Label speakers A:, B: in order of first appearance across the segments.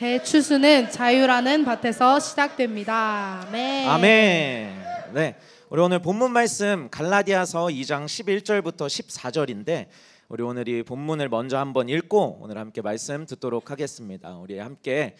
A: 대추수는 자유라는 밭에서 시작됩니다. 아멘.
B: 아멘. 네, 우리 오늘 본문 말씀 갈라디아서 2장 11절부터 14절인데 우리 오늘 이 본문을 먼저 한번 읽고 오늘 함께 말씀 듣도록 하겠습니다. 우리 함께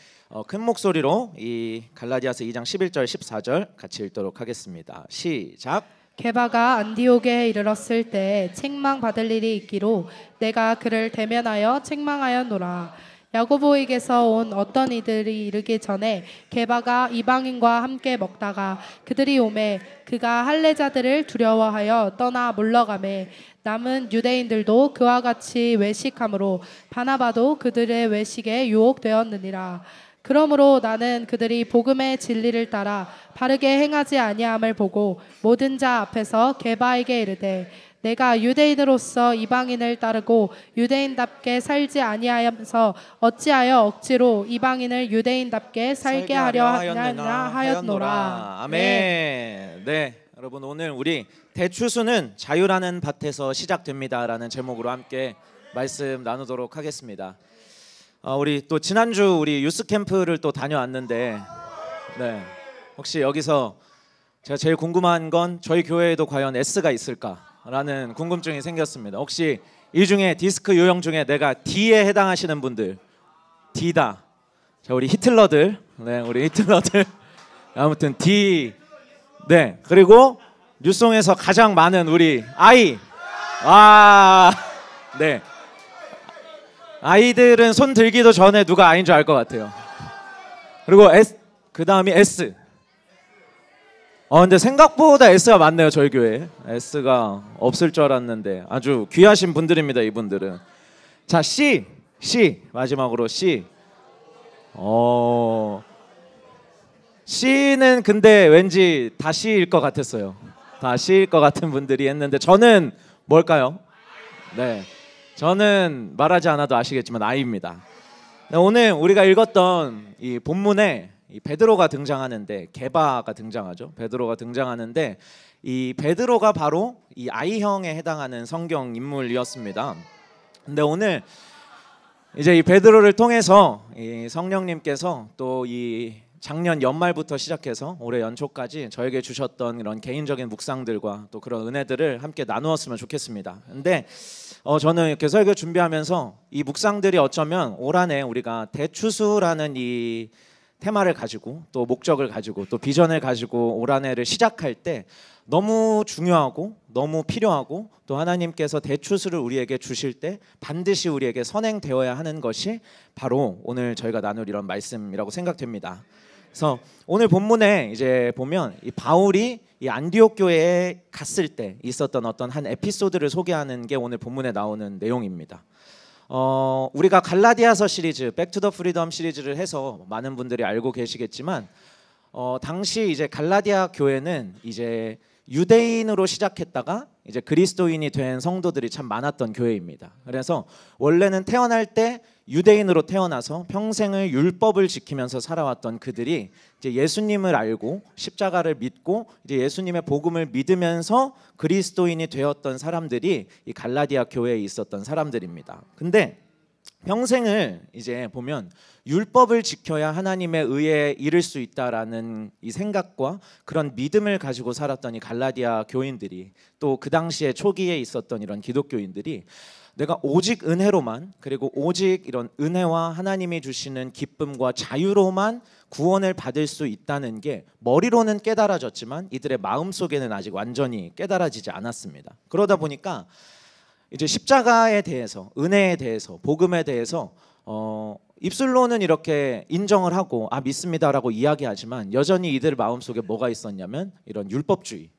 B: 큰 목소리로 이 갈라디아서 2장 11절 14절 같이 읽도록 하겠습니다. 시작.
A: 게바가 안디옥에 이르렀을 때 책망받을 일이 있기로 내가 그를 대면하여 책망하였노라. 야고보에게서 온 어떤 이들이 이르기 전에 게바가 이방인과 함께 먹다가 그들이 오매 그가 할례자들을 두려워하여 떠나 물러가매 남은 유대인들도 그와 같이 외식함으로 바나바도 그들의 외식에 유혹되었느니라. 그러므로 나는 그들이 복음의 진리를 따라 바르게 행하지 아니함을 보고 모든 자 앞에서 게바에게 이르되 내가 유대인으로서 이방인을 따르고 유대인답게 살지 아니하면서 어찌하여 억지로 이방인을 유대인답게 살게 하려 하였노라.
B: 아멘. 네, 여러분 오늘 우리 대추수는 자유라는 밭에서 시작됩니다라는 제목으로 함께 말씀 나누도록 하겠습니다. 우리 또 지난주 우리 유스 캠프를 또 다녀왔는데 네, 혹시 여기서 제가 제일 궁금한 건 저희 교회에도 과연 S가 있을까라는 궁금증이 생겼습니다. 혹시 이 중에 디스크 유형 중에 내가 D에 해당하시는 분들? D다. 자, 우리 히틀러들. 네, 우리 히틀러들. 아무튼 D. 네, 그리고 뉴송에서 가장 많은 우리 I. 네. 아이들은 손 들기도 전에 누가 아인 줄 알 것 같아요. 그리고 S, 그 다음이 S. 근데 생각보다 S가 많네요. 저희 교회에 S가 없을 줄 알았는데 아주 귀하신 분들입니다. 이분들은. 자, C 마지막으로 C. C는 근데 왠지 다 C일 것 같았어요. 다 C일 것 같은 분들이 했는데 저는 뭘까요? 네, 저는 말하지 않아도 아시겠지만 I입니다. 오늘 우리가 읽었던 이 본문에 이 베드로가 등장하는데 게바가 등장하죠. 베드로가 등장하는데 이 베드로가 바로 이 I형에 해당하는 성경 인물이었습니다. 근데 오늘 이제 이 베드로를 통해서 이 성령님께서 또 이 작년 연말부터 시작해서 올해 연초까지 저에게 주셨던 이런 개인적인 묵상들과 또 그런 은혜들을 함께 나누었으면 좋겠습니다. 근데 저는 이렇게 설교 준비하면서 이 묵상들이 어쩌면 올 한 해 우리가 대추수라는 이 테마를 가지고 또 목적을 가지고 또 비전을 가지고 올 한 해를 시작할 때 너무 중요하고 너무 필요하고 또 하나님께서 대추수를 우리에게 주실 때 반드시 우리에게 선행되어야 하는 것이 바로 오늘 저희가 나눌 이런 말씀이라고 생각됩니다. 그래서 오늘 본문에 이제 보면 이 바울이 이 안디옥 교회에 갔을 때 있었던 어떤 한 에피소드를 소개하는 게 오늘 본문에 나오는 내용입니다. 우리가 갈라디아서 시리즈, 백투 더 프리덤 시리즈를 해서 많은 분들이 알고 계시겠지만 당시 이제 갈라디아 교회는 이제 유대인으로 시작했다가 이제 그리스도인이 된 성도들이 참 많았던 교회입니다. 그래서 원래는 태어날 때 유대인으로 태어나서 평생을 율법을 지키면서 살아왔던 그들이 이제 예수님을 알고 십자가를 믿고 이제 예수님의 복음을 믿으면서 그리스도인이 되었던 사람들이 이 갈라디아 교회에 있었던 사람들입니다. 근데 평생을 이제 보면 율법을 지켜야 하나님의 의에 이를 수 있다라는 이 생각과 그런 믿음을 가지고 살았던 이 갈라디아 교인들이 또 그 당시에 초기에 있었던 이런 기독교인들이 내가 오직 은혜로만 그리고 오직 이런 은혜와 하나님이 주시는 기쁨과 자유로만 구원을 받을 수 있다는 게 머리로는 깨달아졌지만 이들의 마음속에는 아직 완전히 깨달아지지 않았습니다. 그러다 보니까 이제 십자가에 대해서, 은혜에 대해서, 복음에 대해서 입술로는 이렇게 인정을 하고 믿습니다라고 이야기하지만 여전히 이들 마음속에 뭐가 있었냐면 이런 율법주의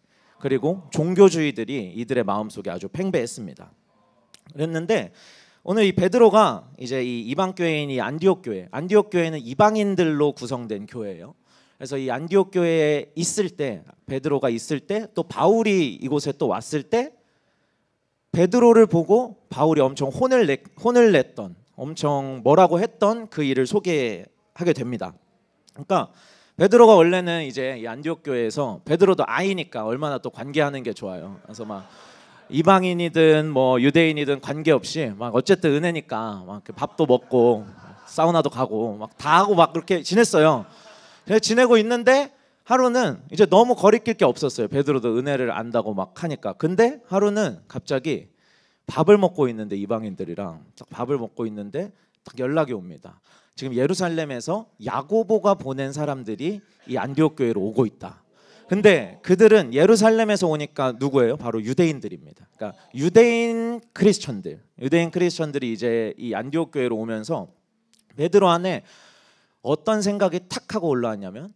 B: 그리고 종교주의들이 이들의 마음속에 아주 팽배했습니다. 그랬는데 오늘 이 베드로가 이제 이 이방 교회인 안디옥 교회는 이방인들로 구성된 교회예요. 그래서 이 안디옥 교회에 있을 때 베드로가 있을 때 또 바울이 이곳에 또 왔을 때 베드로를 보고 바울이 엄청 혼을 냈던 엄청 뭐라고 했던 그 일을 소개하게 됩니다. 그러니까 베드로가 원래는 이제 이 안디옥 교회에서 베드로도 아이니까 얼마나 또 관계하는 게 좋아요. 그래서 막 이방인이든 뭐 유대인이든 관계없이 막 어쨌든 은혜니까 막 밥도 먹고 사우나도 가고 막 다 하고 막 그렇게 지냈어요. 그래서 지내고 있는데 하루는 이제 너무 거리낄 게 없었어요. 베드로도 은혜를 안다고 막 하니까. 근데 하루는 갑자기 밥을 먹고 있는데 이방인들이랑 딱 밥을 먹고 있는데 딱 연락이 옵니다. 지금 예루살렘에서 야고보가 보낸 사람들이 이 안디옥 교회로 오고 있다. 근데 그들은 예루살렘에서 오니까 누구예요? 바로 유대인들입니다. 그러니까 유대인 크리스천들이 이제 이 안디옥 교회로 오면서 베드로 안에 어떤 생각이 탁 하고 올라왔냐면,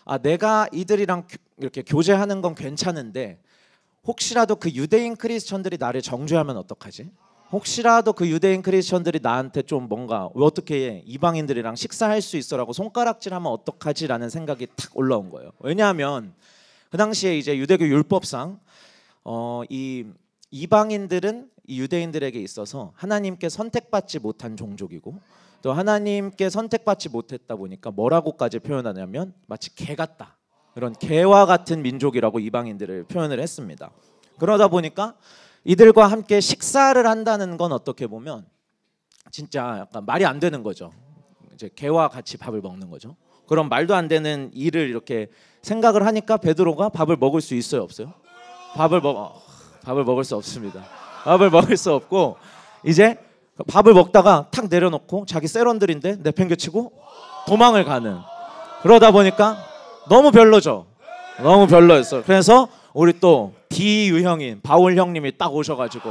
B: 아, 내가 이들이랑 이렇게 교제하는 건 괜찮은데 혹시라도 그 유대인 크리스천들이 나를 정죄하면 어떡하지? 혹시라도 그 유대인 크리스천들이 나한테 좀 뭔가 어떻게 이방인들이랑 식사할 수 있어라고 손가락질하면 어떡하지라는 생각이 탁 올라온 거예요. 왜냐하면 그 당시에 이제 유대교 율법상 이 이방인들은 이 유대인들에게 있어서 하나님께 선택받지 못한 종족이고, 또 하나님께 선택받지 못했다 보니까 뭐라고까지 표현하냐면 마치 개 같다, 그런 개와 같은 민족이라고 이방인들을 표현을 했습니다. 그러다 보니까 이들과 함께 식사를 한다는 건 어떻게 보면 진짜 약간 말이 안 되는 거죠. 이제 개와 같이 밥을 먹는 거죠. 그런 말도 안 되는 일을 이렇게 생각을 하니까 베드로가 밥을 먹을 수 있어요, 없어요? 밥을 먹을 수 없습니다. 밥을 먹을 수 없고 이제 밥을 먹다가 탁 내려놓고 자기 세런들인데 내팽개치고 도망을 가는, 그러다 보니까 너무 별로죠. 너무 별로였어요. 그래서 우리 또 D 유형인 바울 형님이 딱 오셔가지고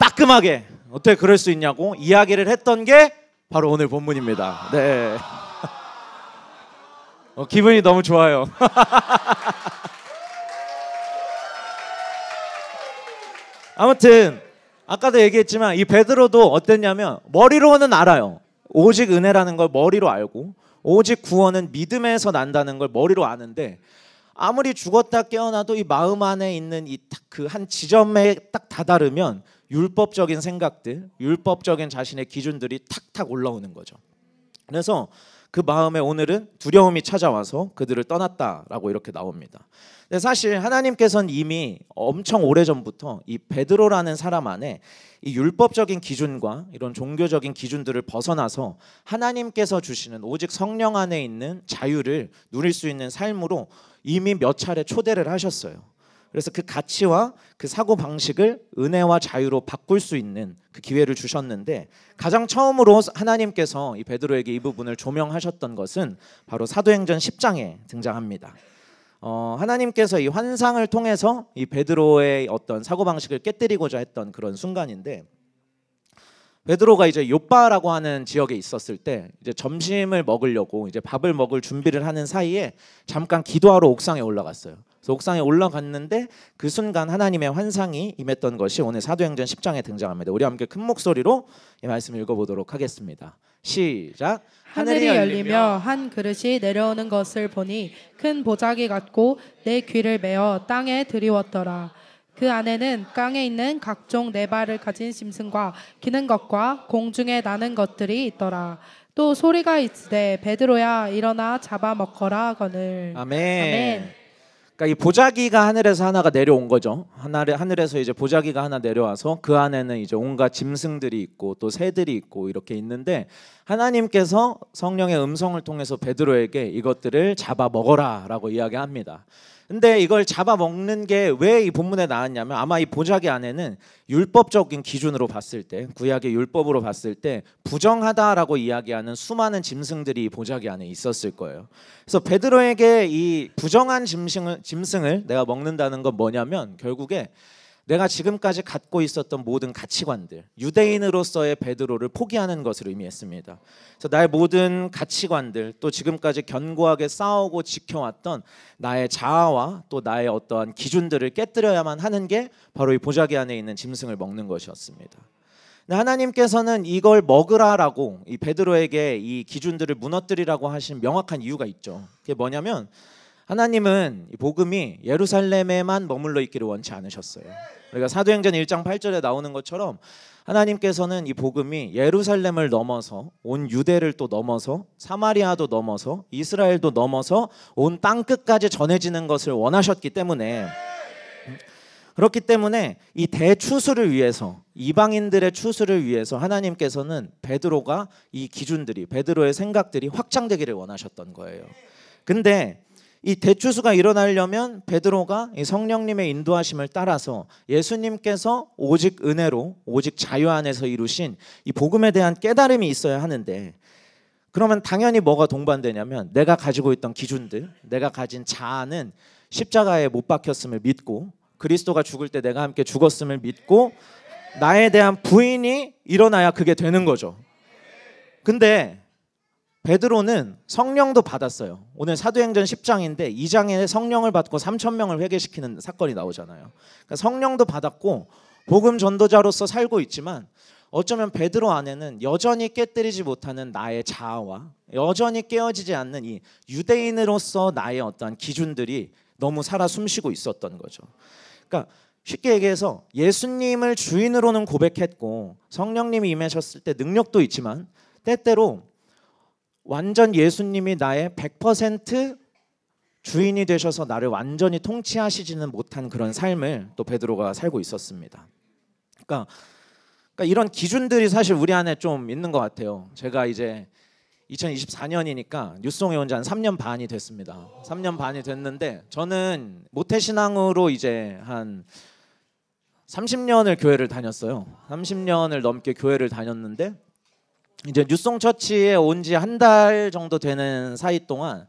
B: 따끔하게 어떻게 그럴 수 있냐고 이야기를 했던 게 바로 오늘 본문입니다. 네. 기분이 너무 좋아요. 아무튼 아까도 얘기했지만 이 베드로도 어땠냐면 머리로는 알아요. 오직 은혜라는 걸 머리로 알고 오직 구원은 믿음에서 난다는 걸 머리로 아는데, 아무리 죽었다 깨어나도 이 마음 안에 있는 이 그 한 지점에 딱 다다르면 율법적인 생각들, 율법적인 자신의 기준들이 탁탁 올라오는 거죠. 그래서 그 마음에 오늘은 두려움이 찾아와서 그들을 떠났다라고 이렇게 나옵니다. 근데 사실 하나님께서는 이미 엄청 오래전부터 이 베드로라는 사람 안에 이 율법적인 기준과 이런 종교적인 기준들을 벗어나서 하나님께서 주시는 오직 성령 안에 있는 자유를 누릴 수 있는 삶으로 이미 몇 차례 초대를 하셨어요. 그래서 그 가치와 그 사고 방식을 은혜와 자유로 바꿀 수 있는 그 기회를 주셨는데, 가장 처음으로 하나님께서 이 베드로에게 이 부분을 조명하셨던 것은 바로 사도행전 10장에 등장합니다. 하나님께서 이 환상을 통해서 이 베드로의 어떤 사고 방식을 깨뜨리고자 했던 그런 순간인데, 베드로가 이제 요빠라고 하는 지역에 있었을 때 이제 점심을 먹으려고 이제 밥을 먹을 준비를 하는 사이에 잠깐 기도하러 옥상에 올라갔어요. 그래서 옥상에 올라갔는데 그 순간 하나님의 환상이 임했던 것이 오늘 사도행전 10장에 등장합니다. 우리 함께 큰 목소리로 이 말씀 읽어보도록 하겠습니다. 시작.
A: 하늘이 열리며 한 그릇이 내려오는 것을 보니 큰 보자기 같고 내 귀를 메어 땅에 들이웠더라. 그 안에는 땅에 있는 각종 네 발을 가진 짐승과 기는 것과 공중에 나는 것들이 있더라. 또 소리가 있으되 베드로야 일어나 잡아먹거라 하거늘.
B: 아멘.
A: 아멘.
B: 그러니까 이 보자기가 하늘에서 하나가 내려온 거죠. 하늘에서 이제 보자기가 하나 내려와서 그 안에는 이제 온갖 짐승들이 있고 또 새들이 있고 이렇게 있는데, 하나님께서 성령의 음성을 통해서 베드로에게 이것들을 잡아 먹어라라고 이야기합니다. 근데 이걸 잡아먹는 게 왜 이 본문에 나왔냐면, 아마 이 보자기 안에는 율법적인 기준으로 봤을 때, 구약의 율법으로 봤을 때 부정하다라고 이야기하는 수많은 짐승들이 이 보자기 안에 있었을 거예요. 그래서 베드로에게 이 부정한 짐승을 내가 먹는다는 건 뭐냐면, 결국에 내가 지금까지 갖고 있었던 모든 가치관들, 유대인으로서의 베드로를 포기하는 것을 의미했습니다. 그래서 나의 모든 가치관들, 또 지금까지 견고하게 싸우고 지켜왔던 나의 자아와 또 나의 어떠한 기준들을 깨뜨려야만 하는 게 바로 이 보자기 안에 있는 짐승을 먹는 것이었습니다. 근데 하나님께서는 이걸 먹으라라고 이 베드로에게 이 기준들을 무너뜨리라고 하신 명확한 이유가 있죠. 그게 뭐냐면, 하나님은 이 복음이 예루살렘에만 머물러 있기를 원치 않으셨어요. 그러니까 사도행전 1장 8절에 나오는 것처럼 하나님께서는 이 복음이 예루살렘을 넘어서 온 유대를 또 넘어서 사마리아도 넘어서 이스라엘도 넘어서 온 땅끝까지 전해지는 것을 원하셨기 때문에, 그렇기 때문에 이 대추수를 위해서, 이방인들의 추수를 위해서 하나님께서는 베드로가 이 기준들이, 베드로의 생각들이 확장되기를 원하셨던 거예요. 근데 이 대추수가 일어나려면 베드로가 이 성령님의 인도하심을 따라서 예수님께서 오직 은혜로, 오직 자유 안에서 이루신 이 복음에 대한 깨달음이 있어야 하는데, 그러면 당연히 뭐가 동반되냐면 내가 가지고 있던 기준들, 내가 가진 자아는 십자가에 못 박혔음을 믿고, 그리스도가 죽을 때 내가 함께 죽었음을 믿고, 나에 대한 부인이 일어나야 그게 되는 거죠. 근데 베드로는 성령도 받았어요. 오늘 사도행전 10장인데 2장에 성령을 받고 3,000명을 회개시키는 사건이 나오잖아요. 그러니까 성령도 받았고 복음 전도자로서 살고 있지만, 어쩌면 베드로 안에는 여전히 깨뜨리지 못하는 나의 자아와 여전히 깨어지지 않는 이 유대인으로서 나의 어떠한 기준들이 너무 살아 숨쉬고 있었던 거죠. 그러니까 쉽게 얘기해서 예수님을 주인으로는 고백했고 성령님이 임하셨을 때 능력도 있지만, 때때로 완전 예수님이 나의 100% 주인이 되셔서 나를 완전히 통치하시지는 못한 그런 삶을 또 베드로가 살고 있었습니다. 그러니까 이런 기준들이 사실 우리 안에 좀 있는 것 같아요. 제가 이제 2024년이니까 뉴스송에 온 지 한 3년 반이 됐습니다. 3년 반이 됐는데 저는 모태신앙으로 이제 한 30년을 교회를 다녔어요. 30년을 넘게 교회를 다녔는데, 이제 뉴스송 처치에 온 지 한 달 정도 되는 사이 동안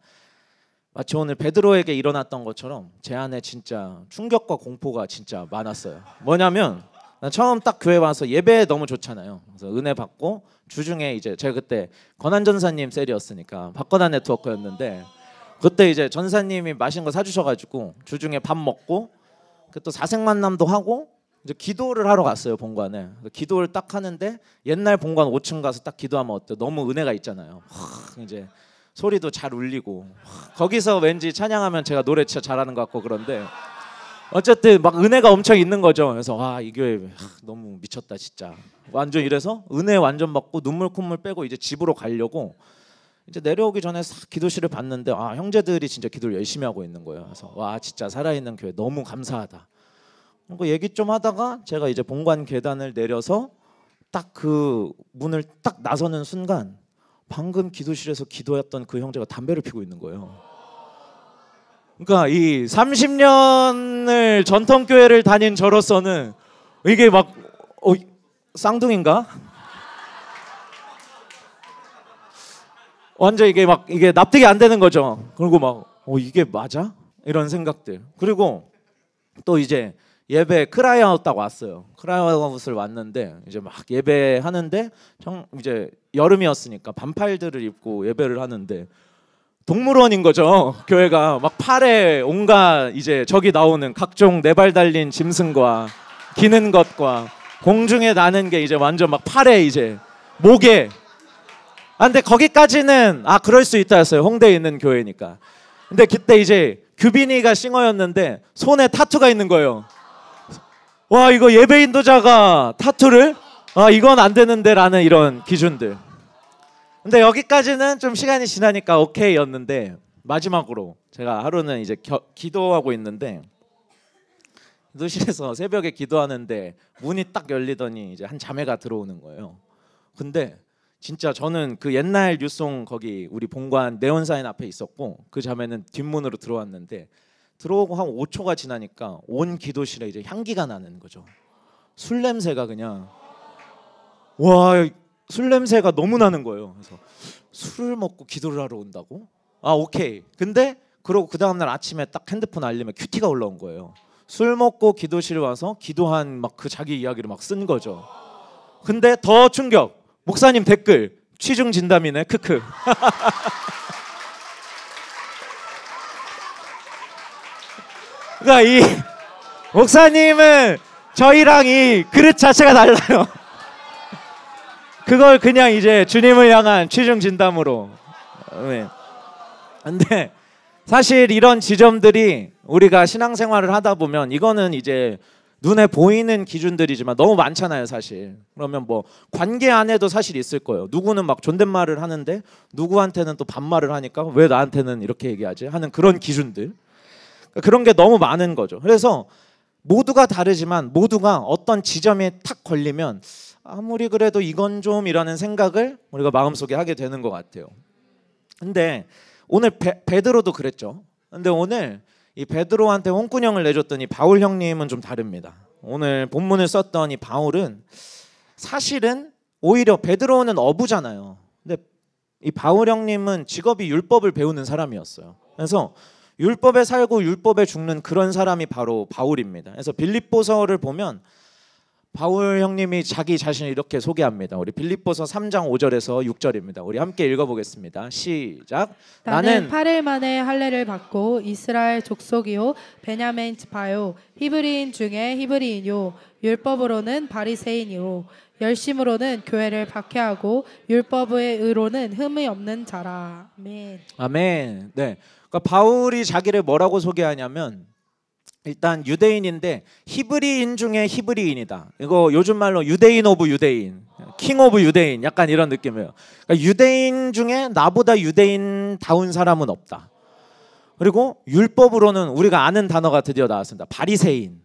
B: 마치 오늘 베드로에게 일어났던 것처럼 제 안에 진짜 충격과 공포가 진짜 많았어요. 뭐냐면 처음 딱 교회 와서 예배 너무 좋잖아요. 그래서 은혜 받고 주중에 이제 제가 그때 권한 전사님 셀이었으니까 박건한 네트워크였는데, 그때 이제 전사님이 맛있는 거 사주셔가지고 주중에 밥 먹고 또 사색 만남도 하고 이제 기도를 하러 갔어요, 본관에. 기도를 딱 하는데 옛날 본관 5층 가서 딱 기도하면 어때요? 너무 은혜가 있잖아요. 이제 소리도 잘 울리고 거기서 왠지 찬양하면 제가 노래 진짜 잘하는 것 같고, 그런데 어쨌든 막 은혜가 엄청 있는 거죠. 그래서 이 교회 너무 미쳤다 진짜. 완전 이래서 은혜 완전 받고 눈물 콧물 빼고 이제 집으로 가려고 이제 내려오기 전에 기도실을 봤는데 형제들이 진짜 기도를 열심히 하고 있는 거예요. 그래서 진짜 살아있는 교회 너무 감사하다. 그 얘기 좀 하다가 제가 이제 본관 계단을 내려서 딱 그 문을 딱 나서는 순간 방금 기도실에서 기도했던 그 형제가 담배를 피고 있는 거예요. 그러니까 이 30년을 전통교회를 다닌 저로서는 이게 막 쌍둥이인가? 완전 이게 납득이 안 되는 거죠. 그리고 막 이게 맞아? 이런 생각들. 그리고 또 이제 예배 크라이아웃 딱 왔어요. 크라이아웃을 왔는데 이제 막 예배하는데 이제 여름이었으니까 반팔들을 입고 예배를 하는데 동물원인 거죠. 교회가 막 팔에 온갖 이제 저기 나오는 각종 네 발 달린 짐승과 기는 것과 공중에 나는 게 이제 완전 막 팔에 이제 목에. 근데 거기까지는 그럴 수 있다 했어요. 홍대에 있는 교회니까. 근데 그때 이제 규빈이가 싱어였는데 손에 타투가 있는 거예요. 와, 이거 예배 인도자가 타투를? 이건 안 되는데 라는 이런 기준들. 근데 여기까지는 좀 시간이 지나니까 오케이였는데, 마지막으로 제가 하루는 이제 기도하고 있는데 기도실에서 새벽에 기도하는데 문이 딱 열리더니 이제 한 자매가 들어오는 거예요. 근데 진짜 저는 그 옛날 뉴송 거기 우리 본관 네온사인 앞에 있었고, 그 자매는 뒷문으로 들어왔는데 들어오고 한 5초가 지나니까 온 기도실에 이제 향기가 나는 거죠. 술 냄새가 그냥 술 냄새가 너무 나는 거예요. 그래서 술을 먹고 기도를 하러 온다고? 오케이. 근데 그러고 그 다음날 아침에 딱 핸드폰 알림에 큐티가 올라온 거예요. 술 먹고 기도실 와서 기도한 막 그 자기 이야기를 막 쓴 거죠. 근데 더 충격. 목사님 댓글 취중 진담이네. 크크. 그러니까 이 목사님은 저희랑 이 그릇 자체가 달라요. 그걸 그냥 이제 주님을 향한 취중 진담으로. 네. 근데 사실 이런 지점들이 우리가 신앙생활을 하다 보면 이거는 이제 눈에 보이는 기준들이지만 너무 많잖아요, 사실. 그러면 뭐 관계 안에도 사실 있을 거예요. 누구는 막 존댓말을 하는데 누구한테는 또 반말을 하니까 왜 나한테는 이렇게 얘기하지? 하는 그런 기준들. 그런 게 너무 많은 거죠. 그래서 모두가 다르지만 모두가 어떤 지점에 탁 걸리면 아무리 그래도 이건 좀이라는 생각을 우리가 마음속에 하게 되는 것 같아요. 근데 오늘 베드로도 그랬죠. 근데 오늘 이 베드로한테 홍군형을 내줬던 이 바울 형님은 좀 다릅니다. 오늘 본문을 썼던 이 바울은 사실은 오히려 베드로는 어부잖아요. 근데 이 바울 형님은 직업이 율법을 배우는 사람이었어요. 그래서 율법에 살고 율법에 죽는 그런 사람이 바로 바울입니다. 그래서 빌립보서를 보면 바울 형님이 자기 자신을 이렇게 소개합니다. 우리 빌립보서 3장 5절에서 6절입니다. 우리 함께 읽어보겠습니다. 시작.
A: 나는 8일 만에 할례를 받고 이스라엘 족속이요 베냐민 지파요 히브리인 중에 히브리인요 율법으로는 바리새인이요 열심으로는 교회를 박해하고 율법의 의로는 흠이 없는 자라. 아멘.
B: 아멘. 네. 그러니까 바울이 자기를 뭐라고 소개하냐면 일단 유대인인데 히브리인 중에 히브리인이다. 이거 요즘 말로 유대인 오브 유대인, 킹 오브 유대인 약간 이런 느낌이에요. 그러니까 유대인 중에 나보다 유대인다운 사람은 없다. 그리고 율법으로는 우리가 아는 단어가 드디어 나왔습니다. 바리새인.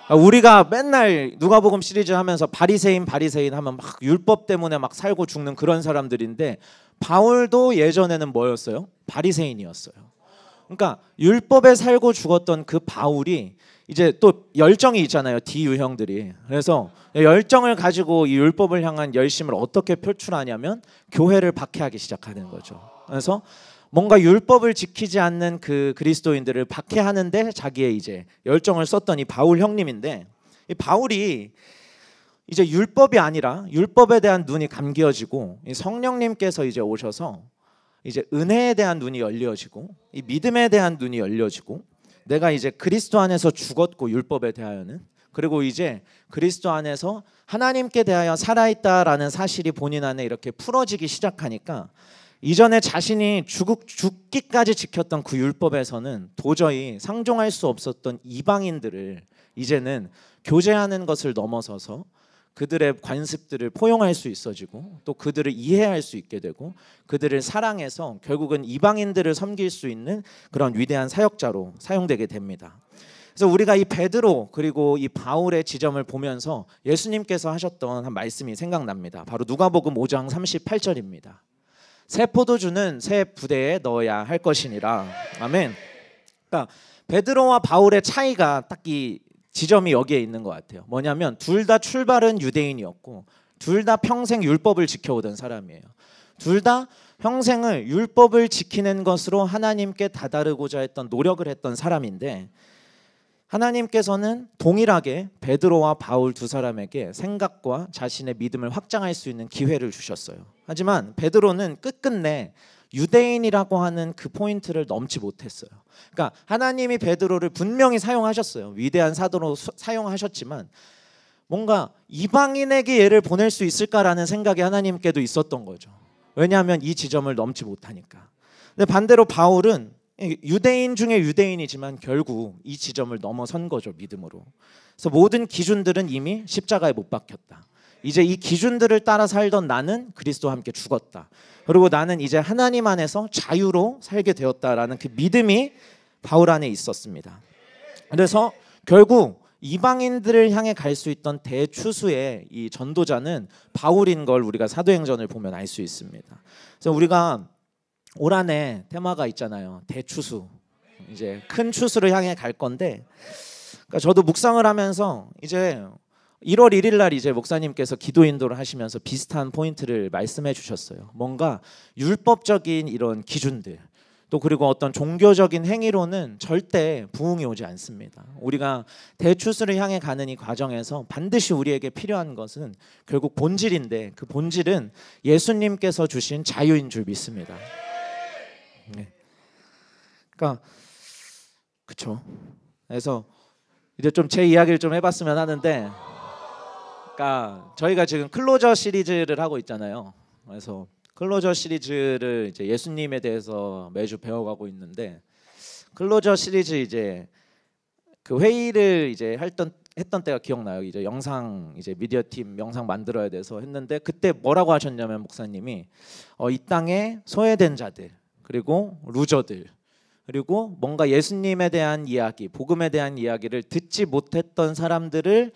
B: 그러니까 우리가 맨날 누가복음 시리즈 하면서 바리새인 하면 막 율법 때문에 막 살고 죽는 그런 사람들인데 바울도 예전에는 뭐였어요? 바리새인이었어요. 그러니까 율법에 살고 죽었던 그 바울이 이제 또 열정이 있잖아요. D 유형들이. 그래서 열정을 가지고 이 율법을 향한 열심을 어떻게 표출하냐면 교회를 박해하기 시작하는 거죠. 그래서 뭔가 율법을 지키지 않는 그 그리스도인들을 박해하는데 자기의 이제 열정을 썼던 이 바울 형님인데 이 바울이 이제 율법이 아니라 율법에 대한 눈이 감겨지고 이 성령님께서 이제 오셔서 이제 은혜에 대한 눈이 열려지고 이 믿음에 대한 눈이 열려지고 내가 이제 그리스도 안에서 죽었고 율법에 대하여는 그리고 이제 그리스도 안에서 하나님께 대하여 살아있다라는 사실이 본인 안에 이렇게 풀어지기 시작하니까 이전에 자신이 죽기까지 지켰던 그 율법에서는 도저히 상종할 수 없었던 이방인들을 이제는 교제하는 것을 넘어서서 그들의 관습들을 포용할 수 있어지고 또 그들을 이해할 수 있게 되고 그들을 사랑해서 결국은 이방인들을 섬길 수 있는 그런 위대한 사역자로 사용되게 됩니다. 그래서 우리가 이 베드로 그리고 이 바울의 지점을 보면서 예수님께서 하셨던 한 말씀이 생각납니다. 바로 누가복음 5장 38절입니다. 새 포도주는 새 부대에 넣어야 할 것이니라. 아멘. 그러니까 베드로와 바울의 차이가 딱 이 지점이 여기에 있는 것 같아요. 뭐냐면 둘 다 출발은 유대인이었고 둘 다 평생 율법을 지켜오던 사람이에요. 둘 다 평생을 율법을 지키는 것으로 하나님께 다다르고자 했던 노력을 했던 사람인데 하나님께서는 동일하게 베드로와 바울 두 사람에게 생각과 자신의 믿음을 확장할 수 있는 기회를 주셨어요. 하지만 베드로는 끝끝내 유대인이라고 하는 그 포인트를 넘지 못했어요. 그러니까 하나님이 베드로를 분명히 사용하셨어요. 위대한 사도로 사용하셨지만 뭔가 이방인에게 얘를 보낼 수 있을까라는 생각이 하나님께도 있었던 거죠. 왜냐하면 이 지점을 넘지 못하니까. 근데 반대로 바울은 유대인 중에 유대인이지만 결국 이 지점을 넘어선 거죠. 믿음으로. 그래서 모든 기준들은 이미 십자가에 못 박혔다. 이제 이 기준들을 따라 살던 나는 그리스도와 함께 죽었다. 그리고 나는 이제 하나님 안에서 자유로 살게 되었다라는 그 믿음이 바울 안에 있었습니다. 그래서 결국 이방인들을 향해 갈 수 있던 대추수의 이 전도자는 바울인 걸 우리가 사도행전을 보면 알 수 있습니다. 그래서 우리가 올 한해 테마가 있잖아요. 대추수. 이제 큰 추수를 향해 갈 건데 그러니까 저도 묵상을 하면서 이제 1월 1일 날 이제 목사님께서 기도 인도를 하시면서 비슷한 포인트를 말씀해 주셨어요. 뭔가 율법적인 이런 기준들 또 그리고 어떤 종교적인 행위로는 절대 부흥이 오지 않습니다. 우리가 대추수를 향해 가는 이 과정에서 반드시 우리에게 필요한 것은 결국 본질인데 그 본질은 예수님께서 주신 자유인 줄 믿습니다. 네. 그러니까 그렇죠. 그래서 이제 좀 제 이야기를 좀 해봤으면 하는데, 그러니까 저희가 지금 클로저 시리즈를 하고 있잖아요. 그래서 클로저 시리즈를 이제 예수님에 대해서 매주 배워가고 있는데 클로저 시리즈 이제 그 회의를 이제 했던 때가 기억나요. 이제 영상 이제 미디어 팀 영상 만들어야 돼서 했는데 그때 뭐라고 하셨냐면 목사님이 이 땅에 소외된 자들 그리고 루저들 그리고 뭔가 예수님에 대한 이야기, 복음에 대한 이야기를 듣지 못했던 사람들을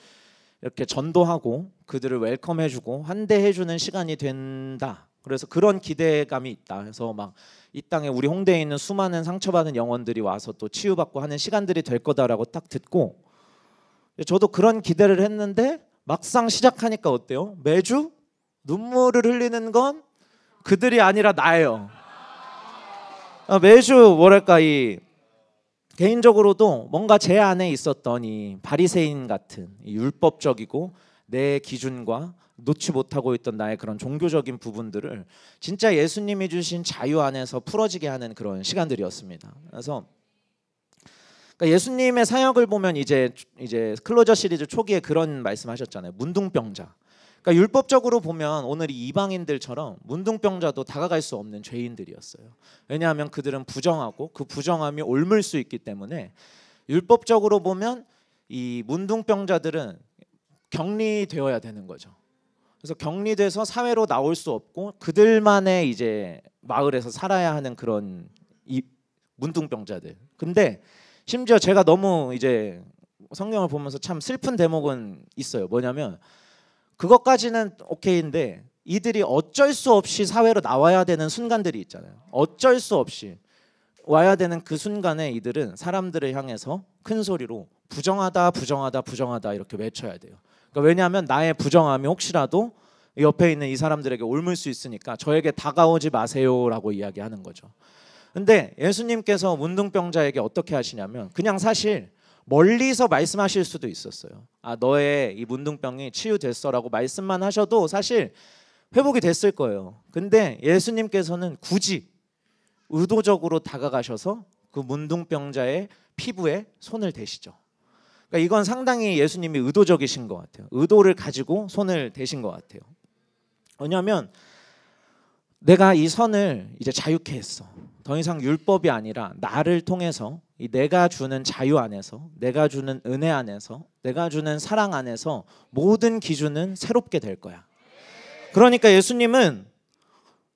B: 이렇게 전도하고 그들을 웰컴해주고 환대해주는 시간이 된다. 그래서 그런 기대감이 있다. 그래서 막 이 땅에 우리 홍대에 있는 수많은 상처받은 영혼들이 와서 또 치유받고 하는 시간들이 될 거다라고 딱 듣고 저도 그런 기대를 했는데 막상 시작하니까 어때요? 매주 눈물을 흘리는 건 그들이 아니라 나예요. 매주 뭐랄까 이 개인적으로도 뭔가 제 안에 있었던 이 바리새인 같은 이 율법적이고 내 기준과 놓지 못하고 있던 나의 그런 종교적인 부분들을 진짜 예수님이 주신 자유 안에서 풀어지게 하는 그런 시간들이었습니다. 그래서 그러니까 예수님의 사역을 보면 이제 클로저 시리즈 초기에 그런 말씀하셨잖아요. 문둥병자. 그러니까 율법적으로 보면 오늘 이 이방인들처럼 문둥병자도 다가갈 수 없는 죄인들이었어요. 왜냐하면 그들은 부정하고 그 부정함이 옮을 수 있기 때문에 율법적으로 보면 이 문둥병자들은 격리되어야 되는 거죠. 그래서 격리돼서 사회로 나올 수 없고 그들만의 이제 마을에서 살아야 하는 그런 이 문둥병자들. 근데 심지어 제가 너무 이제 성경을 보면서 참 슬픈 대목은 있어요. 뭐냐면 그것까지는 오케이인데 이들이 어쩔 수 없이 사회로 나와야 되는 순간들이 있잖아요. 어쩔 수 없이 와야 되는 그 순간에 이들은 사람들을 향해서 큰 소리로 부정하다 부정하다 부정하다 이렇게 외쳐야 돼요. 그러니까 왜냐하면 나의 부정함이 혹시라도 옆에 있는 이 사람들에게 옮을 수 있으니까 저에게 다가오지 마세요라고 이야기하는 거죠. 근데 예수님께서 문둥병자에게 어떻게 하시냐면 그냥 사실 멀리서 말씀하실 수도 있었어요. 아, 너의 이 문둥병이 치유됐어라고 말씀만 하셔도 사실 회복이 됐을 거예요. 근데 예수님께서는 굳이 의도적으로 다가가셔서 그 문둥병자의 피부에 손을 대시죠. 그러니까 이건 상당히 예수님이 의도적이신 것 같아요. 의도를 가지고 손을 대신 것 같아요. 왜냐하면 내가 이 선을 이제 자유케 했어. 더 이상 율법이 아니라 나를 통해서 이 내가 주는 자유 안에서, 내가 주는 은혜 안에서, 내가 주는 사랑 안에서 모든 기준은 새롭게 될 거야. 그러니까 예수님은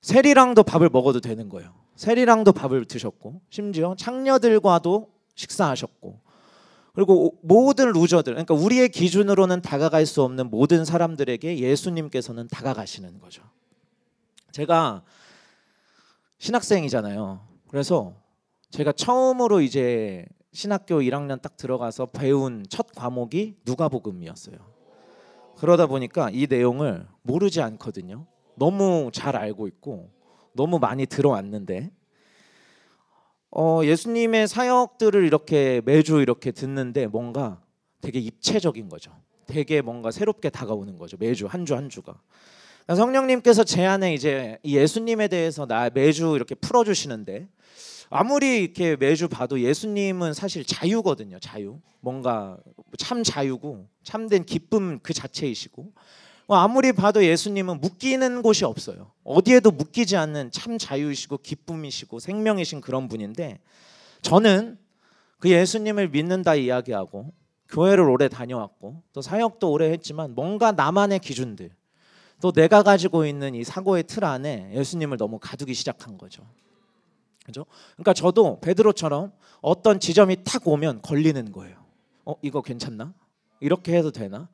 B: 세리랑도 밥을 먹어도 되는 거예요. 세리랑도 밥을 드셨고 심지어 창녀들과도 식사하셨고 그리고 모든 루저들, 그러니까 우리의 기준으로는 다가갈 수 없는 모든 사람들에게 예수님께서는 다가가시는 거죠. 제가 신학생이잖아요. 그래서 제가 처음으로 이제 신학교 1학년 딱 들어가서 배운 첫 과목이 누가복음이었어요. 그러다 보니까 이 내용을 모르지 않거든요. 너무 잘 알고 있고 너무 많이 들어왔는데 예수님의 사역들을 이렇게 매주 이렇게 듣는데 뭔가 되게 입체적인 거죠. 되게 뭔가 새롭게 다가오는 거죠. 매주 한 주 한 주가. 성령님께서 제 안에 이제 이 예수님에 대해서 매주 이렇게 풀어주시는데 아무리 이렇게 매주 봐도 예수님은 사실 자유거든요. 자유. 뭔가 참 자유고 참된 기쁨 그 자체이시고 아무리 봐도 예수님은 묶이는 곳이 없어요. 어디에도 묶이지 않는 참 자유이시고 기쁨이시고 생명이신 그런 분인데 저는 그 예수님을 믿는다 이야기하고 교회를 오래 다녀왔고 또 사역도 오래 했지만 뭔가 나만의 기준들 또 내가 가지고 있는 이 사고의 틀 안에 예수님을 너무 가두기 시작한 거죠. 그죠? 그러니까 저도 베드로처럼 어떤 지점이 탁 오면 걸리는 거예요. 이거 괜찮나? 이렇게 해도 되나?